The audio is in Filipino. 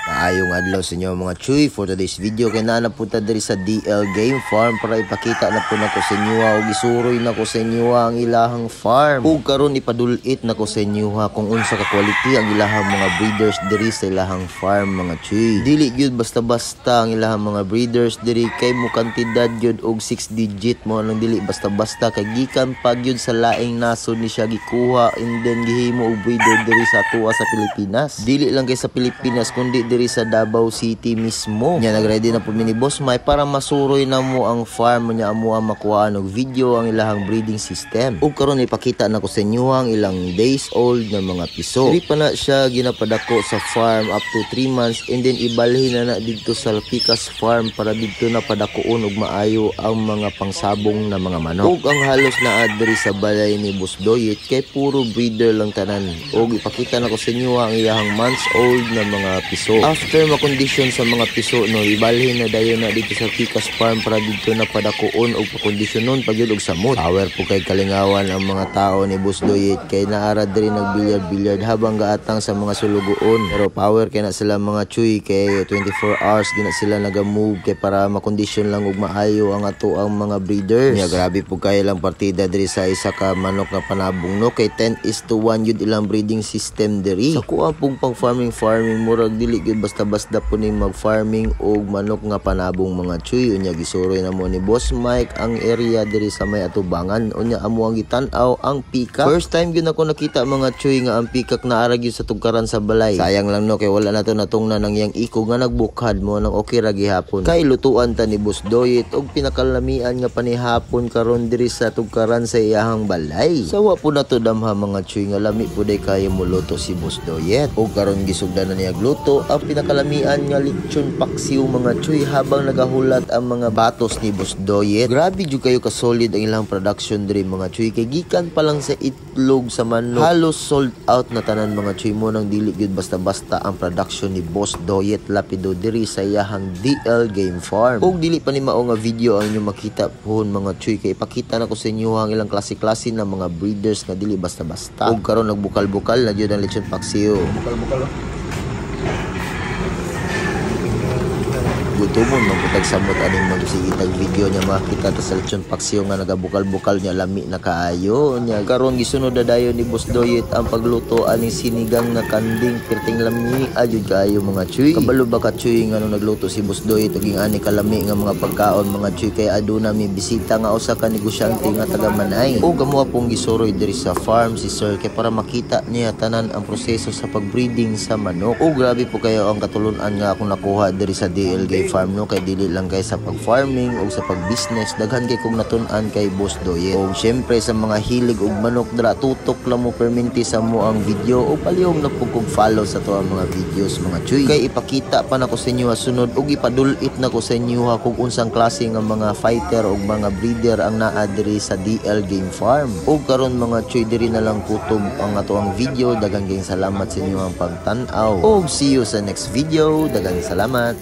Maayong adlaw sa inyo mga chuy. For today's video kay na punta diri sa DL Game Farm para ipakita na po nako sa inyo og isuroy nako sa inyo ang ilahang farm. Ug karon ipadulit nako sa inyo kung unsa ka quality ang ilahang mga breeders diri sa ilahang farm mga chuy. Dili gyud basta-basta ang ilahang mga breeders diri kay mo kantidad gyud og 6 digit mo nang dili basta-basta kay gikan pa gyud sa laing nasod ni siya gikuha and then gihimo og breeder diri sa tuwa sa Pilipinas. Dili lang kay sa Pilipinas kundi diri sa Davao City mismo. Nya nagready na po ni Boss Mike para masuroy na mo ang farm nya amo ang makuha og video ang ilahang breeding system. Ug karon ipakita na ko sa inyo ang ilang days old na mga piso. Diri pa na siya ginapadako sa farm up to 3 months and then ibalhin na didto sa Picas farm para didto na padakuon og maayo ang mga pangsabong na mga manok. Ug ang halos na diri sa balay ni Boss Doyet kay puro breeder lang tanan. Ug ipakita na ko sa inyo ang ilahang months old na mga piso. After makondisyon sa mga piso no, ibalhin na dayon na dito sa Picas farm para dito na padakuon og pakondisyonon pagyud og samot. Power po kay kalingawan ang mga tao ni Boss Doyet kay naara diri nagbilyard-bilyard habang gaatang sa mga sulugoon. Pero power kay na sila mga chuy kay 24 hours gina sila naga-move kay para makondisyon lang og maayo ang ato ang mga breeder. Nya grabe po kay lang partida diri sa isa ka manok na panabong no kay 10:1 yun ilang breeding system diri. Sa kuha pong pang farming murag dili gyud basta-basta po ning mag-farming og manok nga panabong mga chuy. Unya gisuroy na mo ni Boss Mike ang area diri sa may atubangan. Unya amo ang gitan-aw ang peacock. First time gyud ako nakita mga chuy nga ang peacock naara gyud sa tugkaran sa balay. Sayang lang no kay wala na to natungnan nang yang iko nga nagbukhad mo nang okay ra gihapon. Kay lutuan ta ni Boss Doyet og pinakalamian nga panihapon karon diri sa tugkaran sa iyahang balay. Sawa po na to damha mga chuy nga lami po day kaya mo luto si Boss Doyet. Og karon gisugdan na niya gluto ang pinakalamian nga lechon paksiw mga chuy habang nagahulat ang mga batos ni Boss Doyet. Grabe jud kayo ka solid ang ilang production diri mga chuy kay gikan pa lang sa itlog sa manok halos sold out na tanan mga chuy mo nang dili gyud basta-basta ang production ni Boss Doyet Lapido diri sa iyahang DL Game Farm. Og dili pa ni mao nga video ang inyo makita pohon mga chuy kay ipakita na ko sa inyo ang ilang klase-klase na mga breeders nga dili basta-basta. Og karon nagbukal-bukal na gyud ang lechon paksiw. Bukal-bukal gutumon magputag samot aning magsigitag video niya makita ta sa lechon paksiw nga nagabukal-bukal niya lami na kaayo nya karon gisunod na dayon ni Boss Doyet ang pagluto aning sinigang na kanding perting lami ajud kaayo mga chuy. Kabalo ba ka chuy nga nung nagluto si Boss Doyet og ani kalami nga mga pagkaon mga chuy kay aduna mi bisita nga usa ka negosyante nga taga Manay. O gamuha pong gisuroy diri sa farm si Sir kay para makita niya tanan ang proseso sa pagbreeding sa manok. O grabe po kayo ang katulunan nga akong nakuha diri sa DLG farm no kay dili lang kay sa pag-farming o sa pag-business daghan kay kong natun-an kay Boss Doyet. O syempre sa mga hilig og manok dra tutok lang mo perminti sa mo ang video o palihog na pug follow sa to ang mga videos mga chuy. Kay ipakita pa nako sa inyo sunod og ipadulit nako sa inyo kung unsang klase nga mga fighter og mga breeder ang naa diri sa DL Game Farm. O karon mga chuy diri na lang kutob ang ato ang video. Daghang salamat sa inyo ang pagtan-aw. Og see you sa next video. Daghang salamat.